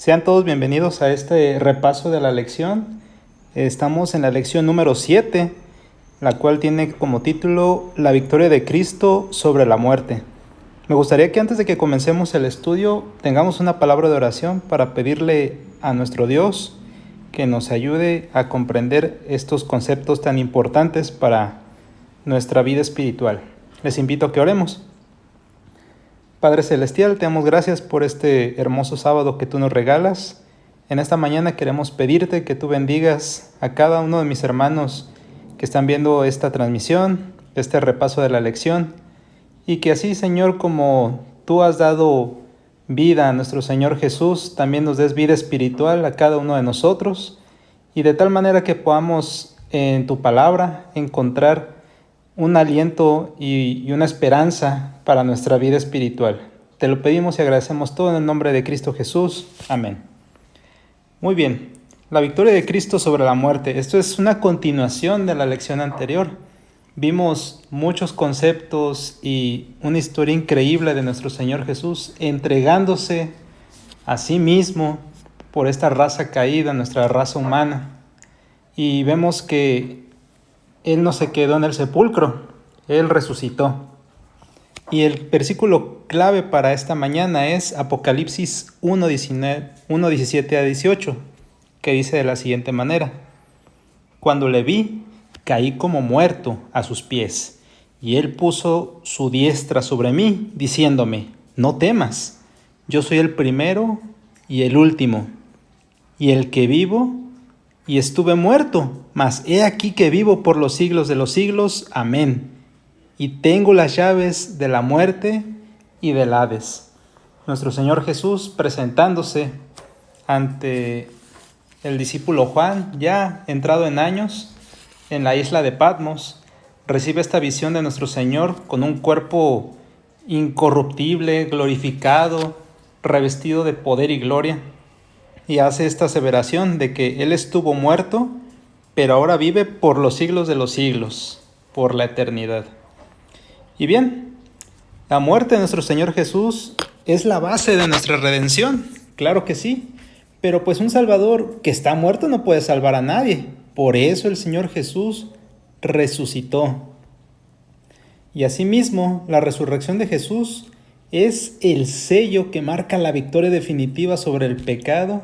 Sean todos bienvenidos a este repaso de la lección. Estamos en la lección número 7, la cual tiene como título La victoria de Cristo sobre la muerte. Me gustaría que antes de que comencemos el estudio tengamos una palabra de oración para pedirle a nuestro Dios que nos ayude a comprender estos conceptos tan importantes para nuestra vida espiritual. Les invito a que oremos. Padre Celestial, te damos gracias por este hermoso sábado que tú nos regalas. En esta mañana queremos pedirte que tú bendigas a cada uno de mis hermanos que están viendo esta transmisión, este repaso de la lección, y que así, Señor, como tú has dado vida a nuestro Señor Jesús, también nos des vida espiritual a cada uno de nosotros, y de tal manera que podamos en tu palabra encontrar un aliento y una esperanza para nuestra vida espiritual. Te lo pedimos y agradecemos todo en el nombre de Cristo Jesús. Amén. Muy bien, la victoria de Cristo sobre la muerte. Esto es una continuación de la lección anterior. Vimos muchos conceptos y una historia increíble de nuestro Señor Jesús entregándose a sí mismo por esta raza caída, nuestra raza humana. Y vemos que Él no se quedó en el sepulcro, Él resucitó. Y el versículo clave para esta mañana es Apocalipsis 1:17 a 18, que dice de la siguiente manera: Cuando le vi, caí como muerto a sus pies, y Él puso su diestra sobre mí, diciéndome: No temas, yo soy el primero y el último, y el que vivo y estuve muerto, mas he aquí que vivo por los siglos de los siglos. Amén. Y tengo las llaves de la muerte y del Hades. Nuestro Señor Jesús presentándose ante el discípulo Juan, ya entrado en años, en la isla de Patmos, recibe esta visión de nuestro Señor con un cuerpo incorruptible, glorificado, revestido de poder y gloria. Y hace esta aseveración de que Él estuvo muerto, pero ahora vive por los siglos de los siglos, por la eternidad. Y bien, la muerte de nuestro Señor Jesús es la base de nuestra redención, claro que sí, pero pues un Salvador que está muerto no puede salvar a nadie. Por eso el Señor Jesús resucitó. Y asimismo, la resurrección de Jesús es el sello que marca la victoria definitiva sobre el pecado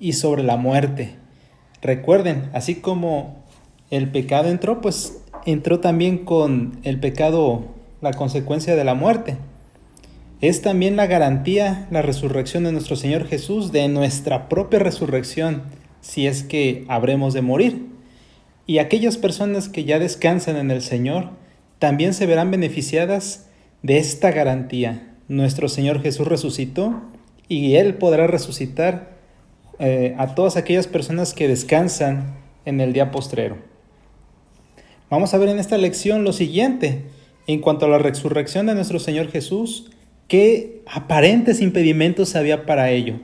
y sobre la muerte. Recuerden, así como el pecado entró, pues entró también con el pecado la consecuencia de la muerte. Es también la garantía, la resurrección de nuestro Señor Jesús, de nuestra propia resurrección, si es que habremos de morir. Y aquellas personas que ya descansan en el Señor también se verán beneficiadas de esta garantía. Nuestro Señor Jesús resucitó y Él podrá resucitar a todas aquellas personas que descansan en el día postrero. Vamos a ver en esta lección lo siguiente. En cuanto a la resurrección de nuestro Señor Jesús, ¿qué aparentes impedimentos había para ello?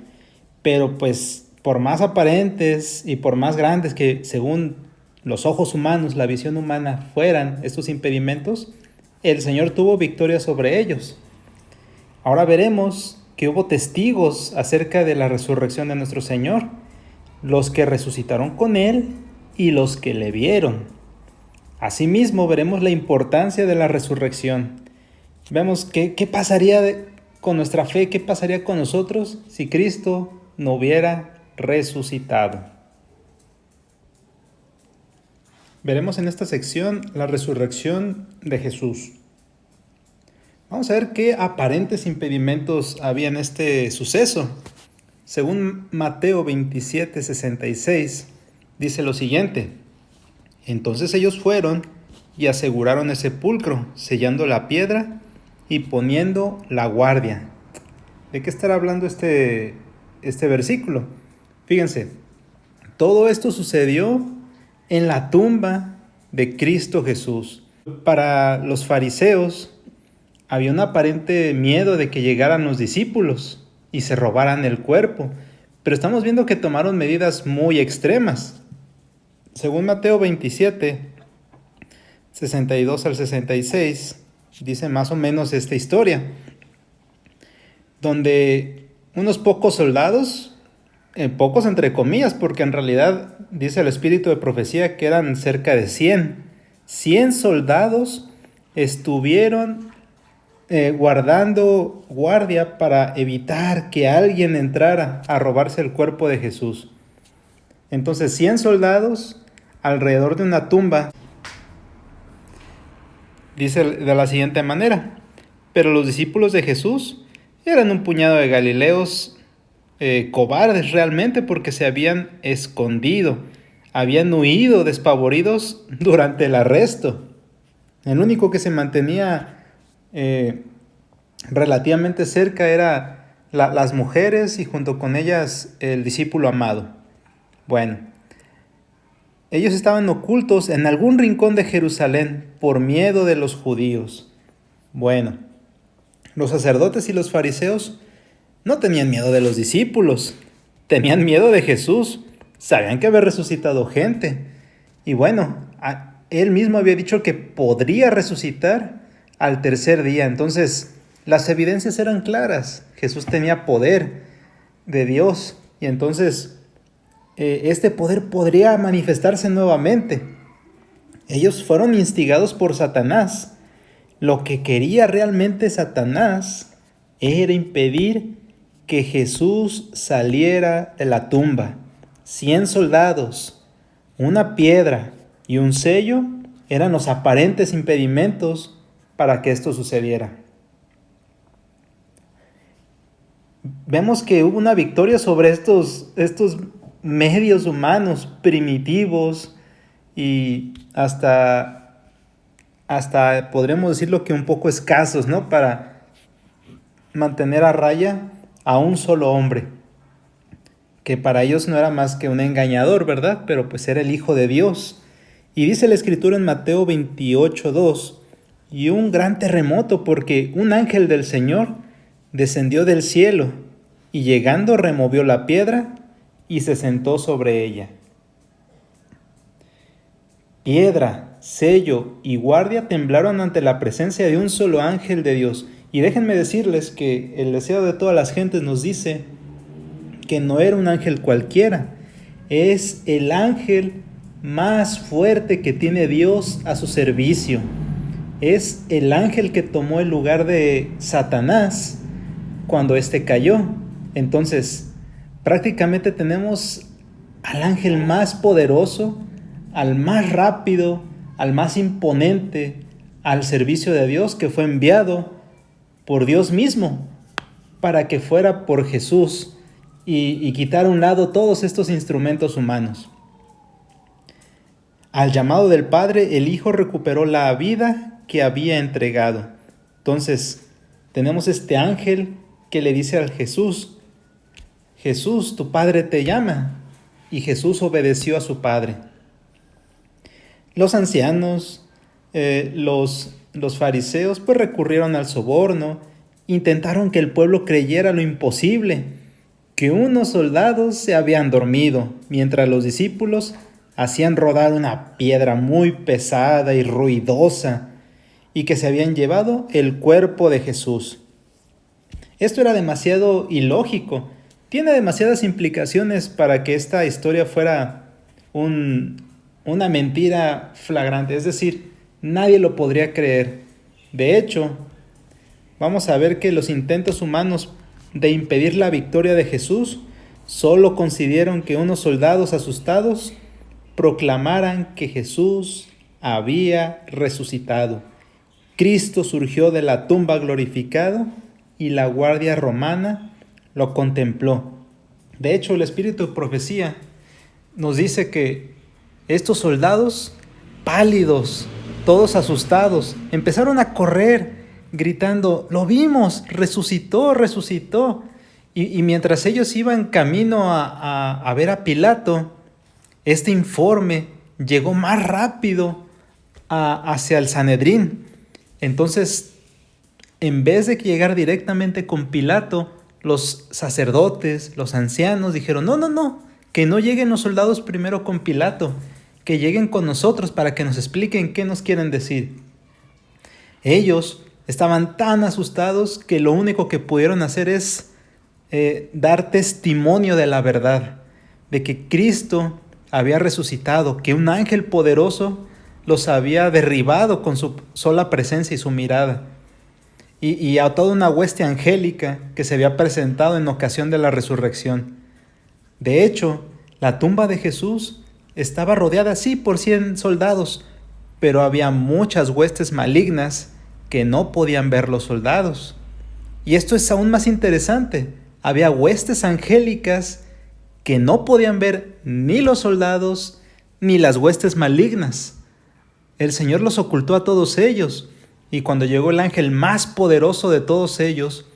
Pero pues por más aparentes y por más grandes que según los ojos humanos, la visión humana fueran estos impedimentos, el Señor tuvo victoria sobre ellos. Ahora veremos que hubo testigos acerca de la resurrección de nuestro Señor, los que resucitaron con Él y los que le vieron. Asimismo, veremos la importancia de la resurrección. Vemos qué pasaría con nuestra fe, qué pasaría con nosotros si Cristo no hubiera resucitado. Veremos en esta sección la resurrección de Jesús. Vamos a ver qué aparentes impedimentos había en este suceso. Según Mateo 27:66, dice lo siguiente: Entonces ellos fueron y aseguraron el sepulcro, sellando la piedra y poniendo la guardia. ¿De qué estará hablando este versículo? Fíjense, todo esto sucedió en la tumba de Cristo Jesús. Para los fariseos había un aparente miedo de que llegaran los discípulos y se robaran el cuerpo, pero estamos viendo que tomaron medidas muy extremas. Según Mateo 27, 62 al 66, dice más o menos esta historia, donde unos pocos soldados Pocos entre comillas, porque en realidad dice el espíritu de profecía que eran cerca de 100. 100 soldados estuvieron guardando guardia para evitar que alguien entrara a robarse el cuerpo de Jesús. Entonces 100 soldados alrededor de una tumba. Dice de la siguiente manera: pero los discípulos de Jesús eran un puñado de galileos cobardes realmente, porque se habían escondido, habían huido despavoridos durante el arresto. El único que se mantenía relativamente cerca era las mujeres y junto con ellas el discípulo amado. Bueno, ellos estaban ocultos en algún rincón de Jerusalén por miedo de los judíos. Bueno, los sacerdotes y los fariseos no tenían miedo de los discípulos, tenían miedo de Jesús. Sabían que había resucitado gente. Y bueno, él mismo había dicho que podría resucitar al tercer día. Entonces, las evidencias eran claras. Jesús tenía poder de Dios. Y entonces, este poder podría manifestarse nuevamente. Ellos fueron instigados por Satanás. Lo que quería realmente Satanás era impedir que Jesús saliera de la tumba. 100 soldados, una piedra y un sello eran los aparentes impedimentos para que esto sucediera. Vemos que hubo una victoria sobre estos medios humanos primitivos y hasta podremos decirlo que un poco escasos, ¿no? Para mantener a raya a un solo hombre, que para ellos no era más que un engañador, ¿verdad? Pero pues era el Hijo de Dios. Y dice la Escritura en Mateo 28:2, y un gran terremoto, porque un ángel del Señor descendió del cielo, y llegando removió la piedra y se sentó sobre ella. Piedra, sello y guardia temblaron ante la presencia de un solo ángel de Dios. Y déjenme decirles que el deseo de todas las gentes nos dice que no era un ángel cualquiera, es el ángel más fuerte que tiene Dios a su servicio. Es el ángel que tomó el lugar de Satanás cuando éste cayó. Entonces, prácticamente tenemos al ángel más poderoso, al más rápido, al más imponente, al servicio de Dios, que fue enviado por Dios mismo para que fuera por Jesús y quitar a un lado todos estos instrumentos humanos. Al llamado del Padre, el Hijo recuperó la vida que había entregado. Entonces, tenemos este ángel que le dice al Jesús: Jesús, tu Padre te llama. Y Jesús obedeció a su Padre. Los ancianos, los fariseos, pues recurrieron al soborno, intentaron que el pueblo creyera lo imposible, que unos soldados se habían dormido, mientras los discípulos hacían rodar una piedra muy pesada y ruidosa, y que se habían llevado el cuerpo de Jesús. Esto era demasiado ilógico, tiene demasiadas implicaciones para que esta historia fuera una mentira flagrante, es decir, nadie lo podría creer. De hecho, vamos a ver que los intentos humanos de impedir la victoria de Jesús solo consiguieron que unos soldados asustados proclamaran que Jesús había resucitado. Cristo surgió de la tumba glorificado y la guardia romana lo contempló. De hecho, el espíritu de profecía nos dice que estos soldados pálidos, todos asustados, empezaron a correr gritando: lo vimos, resucitó, resucitó. Y mientras ellos iban camino a ver a Pilato, este informe llegó más rápido hacia el Sanedrín. Entonces, en vez de llegar directamente con Pilato, los sacerdotes, los ancianos dijeron: no, que no lleguen los soldados primero con Pilato, que lleguen con nosotros para que nos expliquen qué nos quieren decir. Ellos estaban tan asustados que lo único que pudieron hacer es dar testimonio de la verdad, de que Cristo había resucitado, que un ángel poderoso los había derribado con su sola presencia y su mirada, y a toda una hueste angélica que se había presentado en ocasión de la resurrección. De hecho, la tumba de Jesús estaba rodeada así por 100 soldados, pero había muchas huestes malignas que no podían ver los soldados. Y esto es aún más interesante. Había huestes angélicas que no podían ver ni los soldados ni las huestes malignas. El Señor los ocultó a todos ellos, y cuando llegó el ángel más poderoso de todos ellos,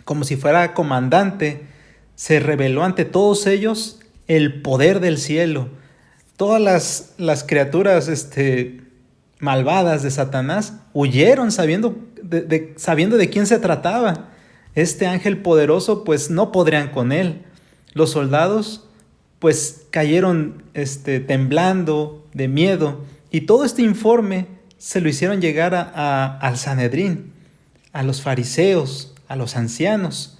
como si fuera comandante, se reveló ante todos ellos el poder del cielo. Todas las criaturas malvadas de Satanás huyeron sabiendo de quién se trataba. Este ángel poderoso, pues no podrían con él. Los soldados pues cayeron temblando de miedo, y todo este informe se lo hicieron llegar al Sanedrín, a los fariseos, a los ancianos.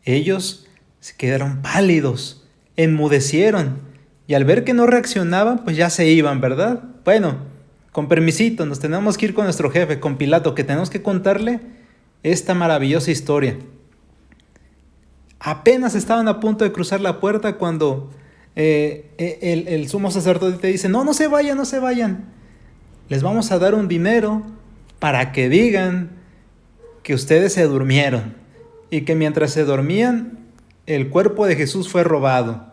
Ellos se quedaron pálidos, enmudecieron, y al ver que no reaccionaban, pues ya se iban, ¿verdad? Bueno, con permisito, nos tenemos que ir con nuestro jefe, con Pilato, que tenemos que contarle esta maravillosa historia. Apenas estaban a punto de cruzar la puerta cuando el sumo sacerdote dice: no se vayan, no se vayan. Les vamos a dar un dinero para que digan que ustedes se durmieron, y que mientras se dormían, el cuerpo de Jesús fue robado.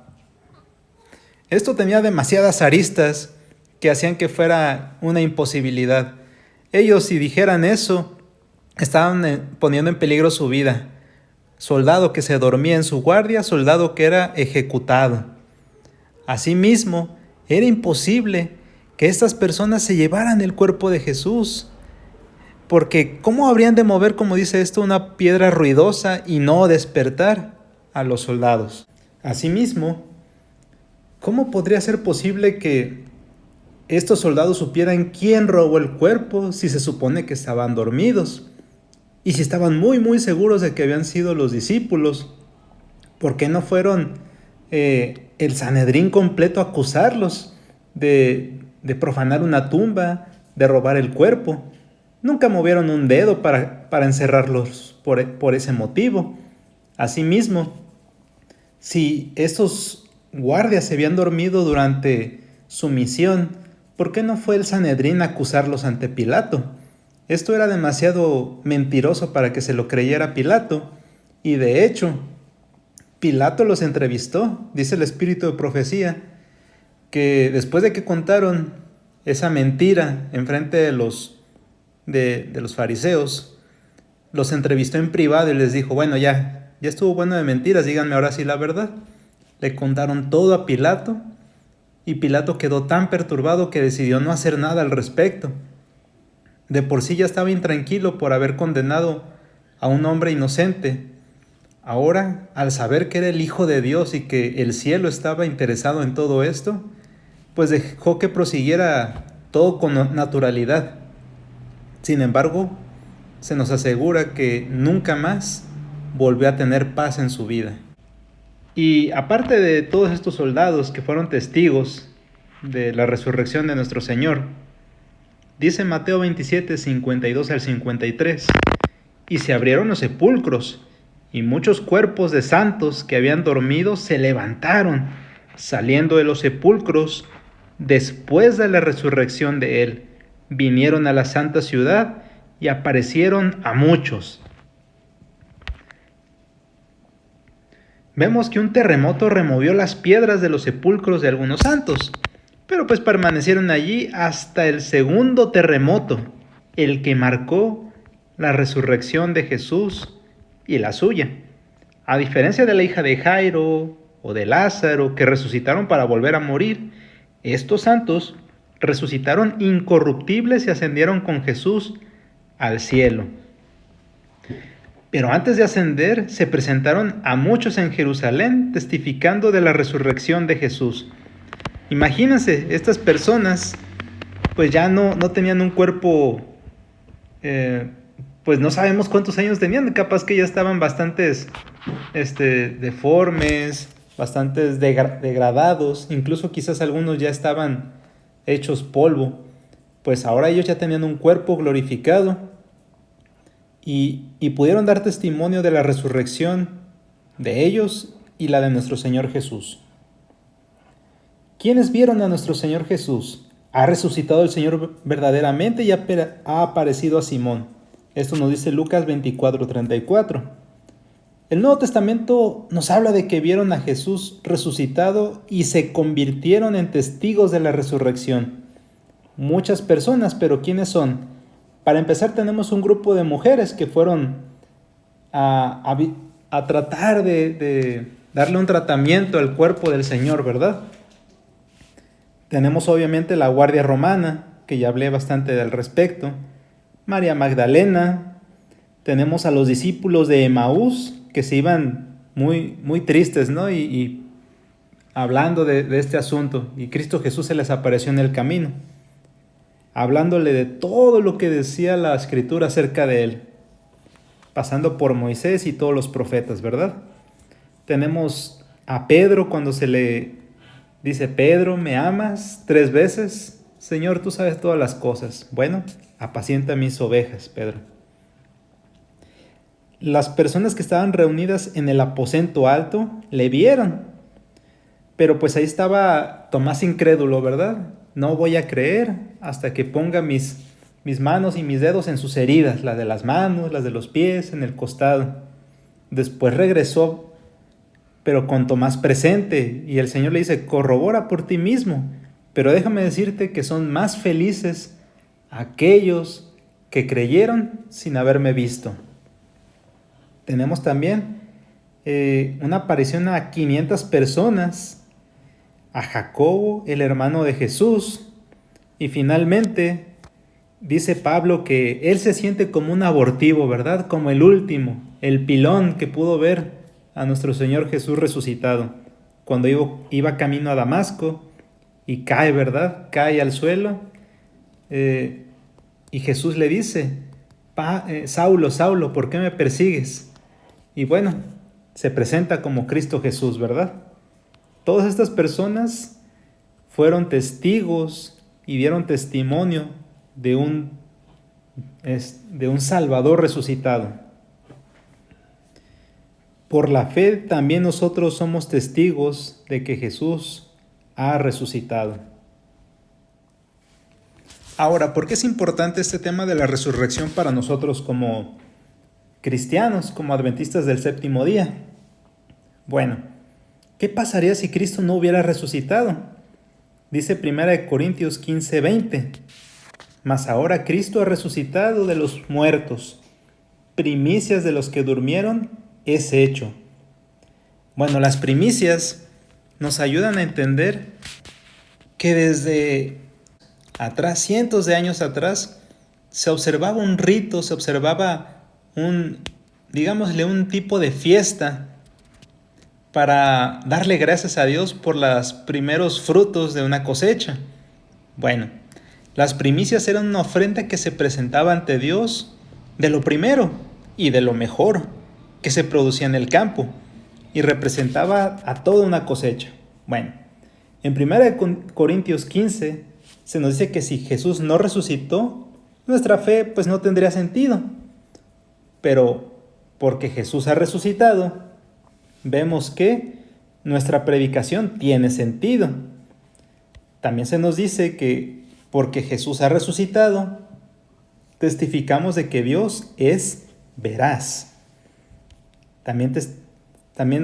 Esto tenía demasiadas aristas que hacían que fuera una imposibilidad. Ellos, si dijeran eso, estaban poniendo en peligro su vida. Soldado que se dormía en su guardia, soldado que era ejecutado. Asimismo, era imposible que estas personas se llevaran el cuerpo de Jesús, porque ¿cómo habrían de mover, como dice esto, una piedra ruidosa y no despertar a los soldados? Asimismo, ¿cómo podría ser posible que estos soldados supieran quién robó el cuerpo si se supone que estaban dormidos? Y si estaban muy, muy seguros de que habían sido los discípulos, ¿por qué no fueron el Sanedrín completo a acusarlos de profanar una tumba, de robar el cuerpo? Nunca movieron un dedo para encerrarlos por ese motivo. Asimismo, si estos guardias se habían dormido durante su misión, ¿por qué no fue el Sanedrín a acusarlos ante Pilato? Esto era demasiado mentiroso para que se lo creyera Pilato, y de hecho, Pilato los entrevistó. Dice el espíritu de profecía que después de que contaron esa mentira en frente de los fariseos, los entrevistó en privado y les dijo: bueno, ya estuvo bueno de mentiras, díganme ahora sí la verdad. Le contaron todo a Pilato, y Pilato quedó tan perturbado que decidió no hacer nada al respecto. De por sí ya estaba intranquilo por haber condenado a un hombre inocente. Ahora, al saber que era el Hijo de Dios y que el cielo estaba interesado en todo esto, pues dejó que prosiguiera todo con naturalidad. Sin embargo, se nos asegura que nunca más volvió a tener paz en su vida. Y aparte de todos estos soldados que fueron testigos de la resurrección de nuestro Señor, dice Mateo 27, 52 al 53, y se abrieron los sepulcros, y muchos cuerpos de santos que habían dormido se levantaron, saliendo de los sepulcros después de la resurrección de él. Vinieron a la santa ciudad y aparecieron a muchos. Vemos que un terremoto removió las piedras de los sepulcros de algunos santos, pero pues permanecieron allí hasta el segundo terremoto, el que marcó la resurrección de Jesús y la suya. A diferencia de la hija de Jairo o de Lázaro, que resucitaron para volver a morir, estos santos resucitaron incorruptibles y ascendieron con Jesús al cielo. Pero antes de ascender, se presentaron a muchos en Jerusalén, testificando de la resurrección de Jesús. Imagínense, estas personas pues ya no tenían un cuerpo pues no sabemos cuántos años tenían, capaz que ya estaban bastantes deformes, bastantes degradados, incluso quizás algunos ya estaban hechos polvo. Pues ahora ellos ya tenían un cuerpo glorificado y pudieron dar testimonio de la resurrección de ellos y la de nuestro Señor Jesús. ¿Quiénes vieron a nuestro Señor Jesús? Ha resucitado el Señor verdaderamente y ha aparecido a Simón. Esto nos dice Lucas 24:34. El Nuevo Testamento nos habla de que vieron a Jesús resucitado y se convirtieron en testigos de la resurrección. Muchas personas, pero ¿quiénes son? Para empezar, tenemos un grupo de mujeres que fueron a tratar de darle un tratamiento al cuerpo del Señor, ¿verdad? Tenemos obviamente la Guardia Romana, que ya hablé bastante al respecto, María Magdalena, tenemos a los discípulos de Emaús, que se iban muy, muy tristes, ¿no? Y hablando de este asunto, y Cristo Jesús se les apareció en el camino, hablándole de todo lo que decía la Escritura acerca de él, pasando por Moisés y todos los profetas, ¿verdad? Tenemos a Pedro cuando se le dice: Pedro, ¿me amas? 3 veces. Señor, tú sabes todas las cosas. Bueno, apacienta mis ovejas, Pedro. Las personas que estaban reunidas en el aposento alto le vieron, pero pues ahí estaba Tomás incrédulo, ¿verdad? No voy a creer hasta que ponga mis manos y mis dedos en sus heridas, las de las manos, las de los pies, en el costado. Después regresó, pero con Tomás presente, y el Señor le dice: corrobora por ti mismo, pero déjame decirte que son más felices aquellos que creyeron sin haberme visto. Tenemos también una aparición a 500 personas, a Jacobo, el hermano de Jesús, y finalmente dice Pablo que él se siente como un abortivo, ¿verdad? Como el último, el pilón que pudo ver a nuestro Señor Jesús resucitado, cuando iba camino a Damasco y cae, ¿verdad? Cae al suelo, y Jesús le dice: Saulo, Saulo, ¿por qué me persigues? Y bueno, se presenta como Cristo Jesús, ¿verdad? Todas estas personas fueron testigos y dieron testimonio de un Salvador resucitado. Por la fe también nosotros somos testigos de que Jesús ha resucitado. Ahora, ¿por qué es importante este tema de la resurrección para nosotros como cristianos, como adventistas del séptimo día? Bueno, ¿qué pasaría si Cristo no hubiera resucitado? Dice 1 Corintios 15:20. Mas ahora Cristo ha resucitado de los muertos, primicias de los que durmieron es hecho. Bueno, las primicias nos ayudan a entender que desde atrás, cientos de años atrás, se observaba un rito, se observaba un tipo de fiesta para darle gracias a Dios por los primeros frutos de una cosecha. Bueno, las primicias eran una ofrenda que se presentaba ante Dios de lo primero y de lo mejor que se producía en el campo y representaba a toda una cosecha. Bueno, en 1 Corintios 15 se nos dice que si Jesús no resucitó, nuestra fe pues no tendría sentido. Pero porque Jesús ha resucitado, vemos que nuestra predicación tiene sentido. También se nos dice que porque Jesús ha resucitado, testificamos de que Dios es veraz. También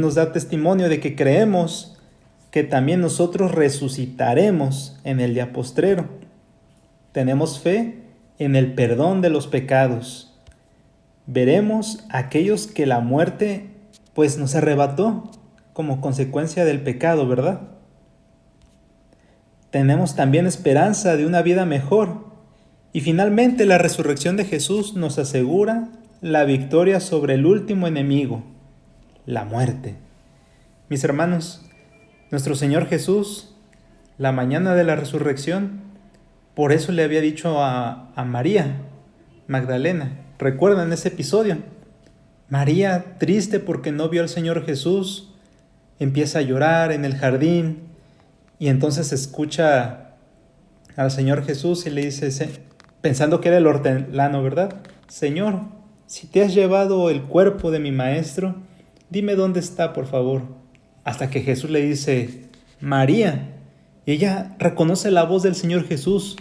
nos da testimonio de que creemos que también nosotros resucitaremos en el día postrero. Tenemos fe en el perdón de los pecados. Veremos a aquellos que la muerte pues nos arrebató como consecuencia del pecado, ¿verdad? Tenemos también esperanza de una vida mejor. Y finalmente la resurrección de Jesús nos asegura la victoria sobre el último enemigo, la muerte. Mis hermanos, nuestro Señor Jesús, la mañana de la resurrección, por eso le había dicho a María Magdalena: ¿Recuerdan ese episodio? María, triste porque no vio al Señor Jesús, empieza a llorar en el jardín y entonces escucha al Señor Jesús y le dice, pensando que era el hortelano, ¿verdad? Señor, si te has llevado el cuerpo de mi maestro, dime dónde está, por favor. Hasta que Jesús le dice, María. Y ella reconoce la voz del Señor Jesús,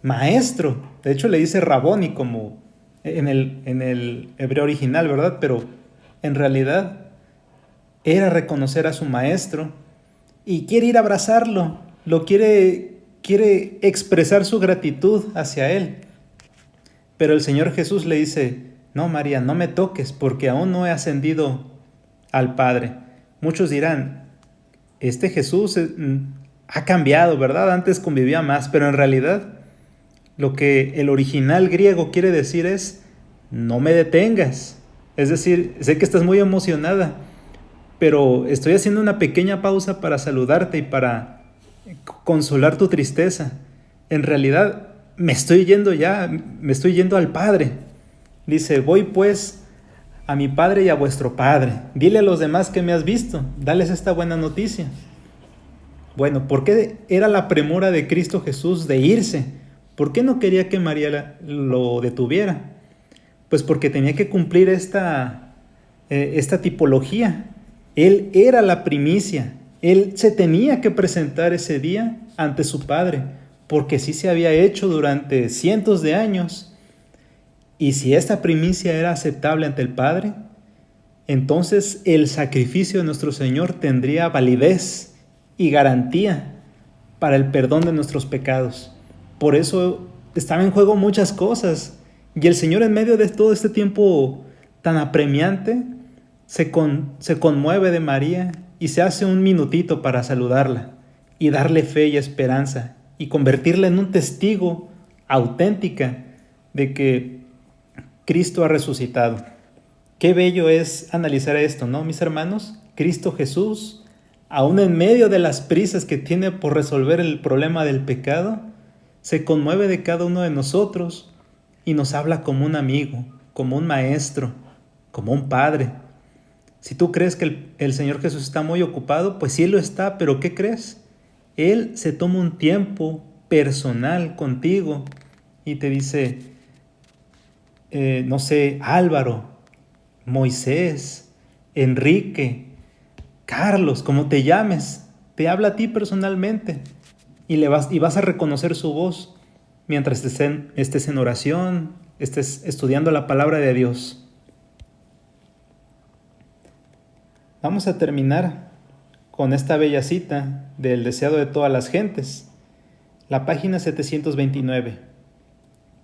maestro. De hecho le dice Raboni como en el hebreo original, ¿verdad? Pero en realidad era reconocer a su maestro y quiere ir a abrazarlo, quiere expresar su gratitud hacia él. Pero el Señor Jesús le dice, no, María, no me toques porque aún no he ascendido al Padre. Muchos dirán, este Jesús ha cambiado, ¿verdad? Antes convivía más, pero en realidad lo que el original griego quiere decir es, no me detengas. Es decir, sé que estás muy emocionada, pero estoy haciendo una pequeña pausa para saludarte y para consolar tu tristeza. En realidad, me estoy yendo al Padre. Dice, voy pues a mi Padre y a vuestro Padre. Dile a los demás que me has visto, dales esta buena noticia. Bueno, ¿por qué era la premura de Cristo Jesús de irse? ¿Por qué no quería que María lo detuviera? Pues porque tenía que cumplir esta tipología. Él era la primicia. Él se tenía que presentar ese día ante su Padre, porque sí se había hecho durante cientos de años. Y si esta primicia era aceptable ante el Padre, entonces el sacrificio de nuestro Señor tendría validez y garantía para el perdón de nuestros pecados. Por eso estaban en juego muchas cosas. Y el Señor, en medio de todo este tiempo tan apremiante, se conmueve de María y se hace un minutito para saludarla y darle fe y esperanza y convertirla en un testigo auténtica de que Cristo ha resucitado. Qué bello es analizar esto, ¿no, mis hermanos? Cristo Jesús, aún en medio de las prisas que tiene por resolver el problema del pecado, se conmueve de cada uno de nosotros y nos habla como un amigo, como un maestro, como un padre. Si tú crees que el Señor Jesús está muy ocupado, pues sí lo está, pero ¿qué crees? Él se toma un tiempo personal contigo y te dice, no sé, Álvaro, Moisés, Enrique, Carlos, como te llames, te habla a ti personalmente y vas a reconocer su voz mientras estés en oración, estés estudiando la palabra de Dios. Vamos a terminar con esta bella cita del deseado de todas las gentes, la página 729.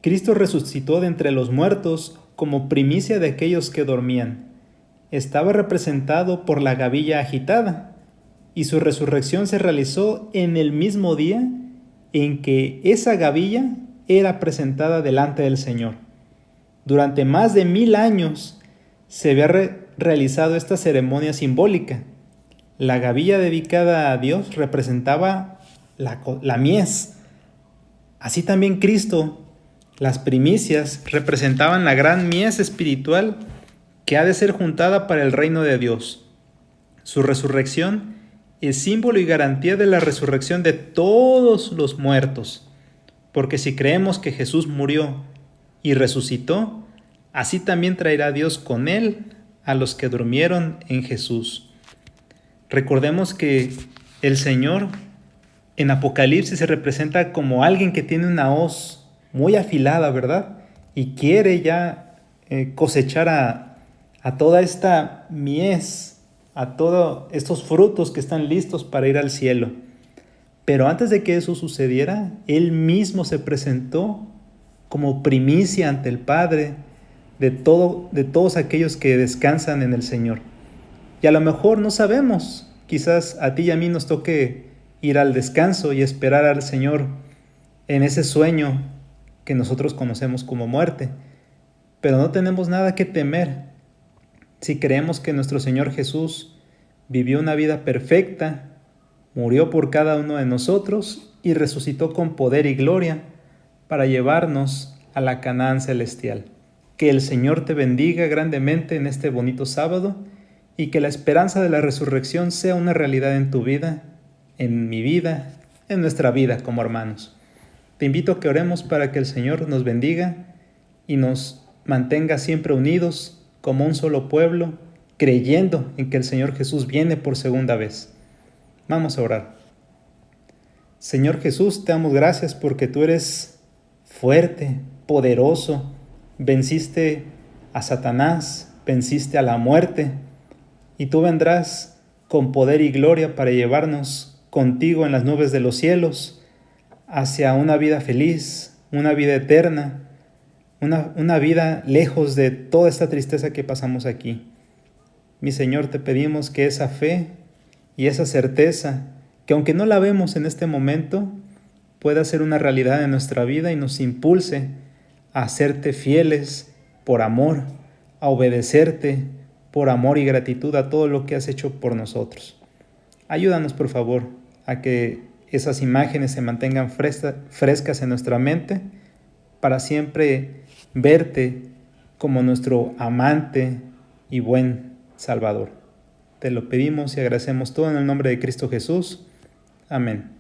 Cristo resucitó de entre los muertos como primicia de aquellos que dormían. Estaba representado por la gavilla agitada, y su resurrección se realizó en el mismo día en que esa gavilla era presentada delante del Señor. Durante más de 1000 años se había realizado esta ceremonia simbólica. La gavilla dedicada a Dios representaba la mies. Así también Cristo, las primicias, representaban la gran mies espiritual que ha de ser juntada para el reino de Dios. Su resurrección es símbolo y garantía de la resurrección de todos los muertos, porque si creemos que Jesús murió y resucitó, así también traerá Dios con él a los que durmieron en Jesús. Recordemos que el Señor en Apocalipsis se representa como alguien que tiene una hoz muy afilada, ¿verdad? Y quiere ya cosechar a toda esta mies, a todos estos frutos que están listos para ir al cielo. Pero antes de que eso sucediera, Él mismo se presentó como primicia ante el Padre de todos aquellos que descansan en el Señor. Y a lo mejor no sabemos, quizás a ti y a mí nos toque ir al descanso y esperar al Señor en ese sueño que nosotros conocemos como muerte. Pero no tenemos nada que temer si creemos que nuestro Señor Jesús vivió una vida perfecta, murió por cada uno de nosotros y resucitó con poder y gloria para llevarnos a la Canaán celestial. Que el Señor te bendiga grandemente en este bonito sábado y que la esperanza de la resurrección sea una realidad en tu vida, en mi vida, en nuestra vida como hermanos. Te invito a que oremos para que el Señor nos bendiga y nos mantenga siempre unidos como un solo pueblo, creyendo en que el Señor Jesús viene por segunda vez. Vamos a orar. Señor Jesús, te damos gracias porque tú eres fuerte, poderoso, venciste a Satanás, venciste a la muerte, y tú vendrás con poder y gloria para llevarnos contigo en las nubes de los cielos hacia una vida feliz, una vida eterna, una vida lejos de toda esta tristeza que pasamos aquí. Mi Señor, te pedimos que esa fe y esa certeza, que aunque no la vemos en este momento, pueda ser una realidad en nuestra vida y nos impulse a hacerte fieles por amor, a obedecerte por amor y gratitud a todo lo que has hecho por nosotros. Ayúdanos, por favor, a que esas imágenes se mantengan frescas en nuestra mente para siempre verte como nuestro amante y buen Salvador. Te lo pedimos y agradecemos todo en el nombre de Cristo Jesús. Amén.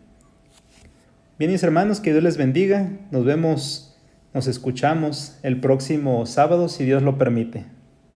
Bien, mis hermanos, que Dios les bendiga. Nos escuchamos el próximo sábado, si Dios lo permite.